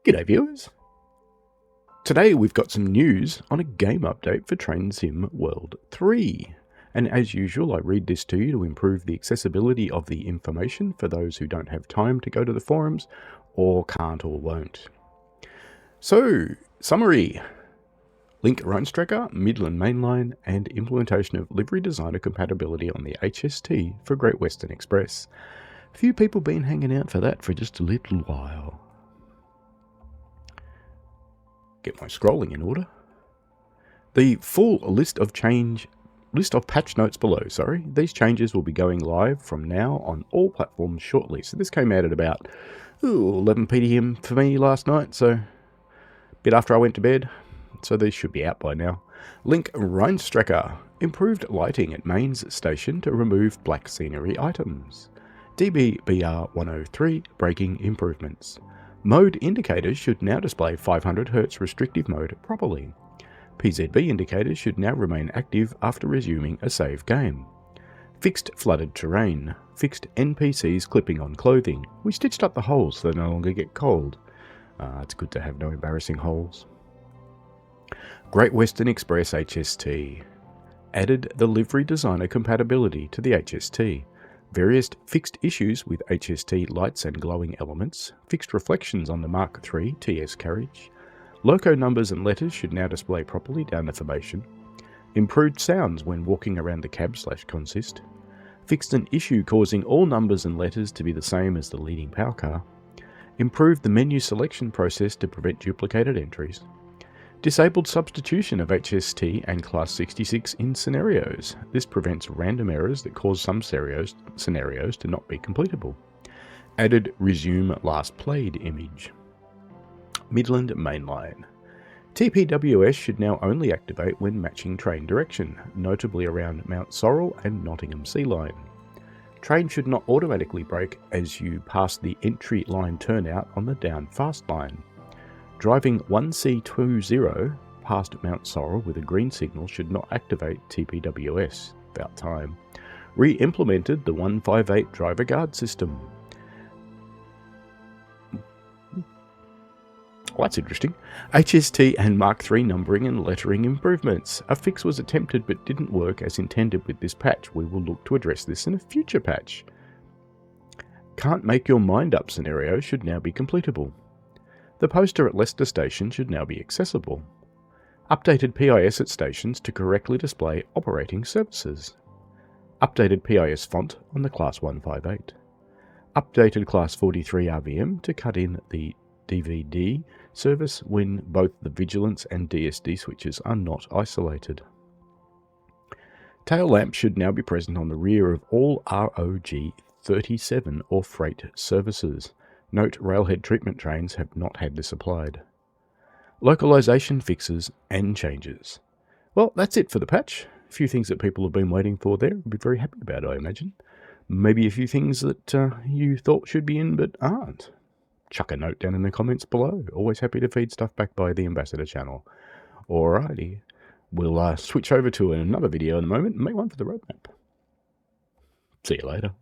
G'day viewers. Today we've got some news on a game update for Train Sim World 3. And as usual, I read this to you to improve the accessibility of the information for those who don't have time to go to the forums or can't or won't. So, summary. Link Runs Tracker, Midland Mainline, and implementation of livery designer compatibility on the HST for Great Western Express. A few people been hanging out for that for just a little while. Get my scrolling in order. The full list of patch notes below, These changes will be going live from now on all platforms shortly. So this came out at about 11 p.m. for me last night, so a bit after I went to bed. So these should be out by now. Link Runs Tracker. Improved lighting at mains station to remove black scenery items. DBBR103 braking improvements. Mode indicators should now display 500 Hz restrictive mode properly. PZB indicators should now remain active after resuming a save game. Fixed flooded terrain. Fixed NPCs clipping on clothing. We stitched up the holes so they no longer get cold. It's good to have no embarrassing holes. Great Western Express HST. Added the livery designer compatibility to the HST. Various fixed issues with HST lights and glowing elements, fixed reflections on the Mark III TS carriage, loco numbers and letters should now display properly down the formation, improved sounds when walking around the cab/consist, fixed an issue causing all numbers and letters to be the same as the leading power car, improved the menu selection process to prevent duplicated entries, disabled substitution of HST and Class 66 in scenarios. This prevents random errors that cause some scenarios to not be completable. Added resume last played image. Midland Mainline. TPWS should now only activate when matching train direction, notably around Mount Sorrel and Nottingham Sea Line. Train should not automatically brake as you pass the entry line turnout on the down fast line. Driving 1C20 past Mount Sorrel with a green signal should not activate TPWS. About time. Re-implemented the 158 driver guard system. Well, that's interesting. HST and Mark III numbering and lettering improvements. A fix was attempted but didn't work as intended with this patch. We will look to address this in a future patch. Can't make your mind up scenario should now be completable. The poster at Leicester Station should now be accessible. Updated PIS at stations to correctly display operating services. Updated PIS font on the Class 158. Updated Class 43 RVM to cut in the DVD service when both the Vigilance and DSD switches are not isolated. Tail lamp should now be present on the rear of all ROG 37 or freight services. Note, railhead treatment trains have not had this applied. Localization fixes and changes. Well, that's it for the patch. A few things that people have been waiting for there. I'd be very happy about it, I imagine. Maybe a few things that you thought should be in but aren't. Chuck a note down in the comments below. Always happy to feed stuff back by the Ambassador channel. Alrighty. We'll switch over to another video in a moment and make one for the roadmap. See you later.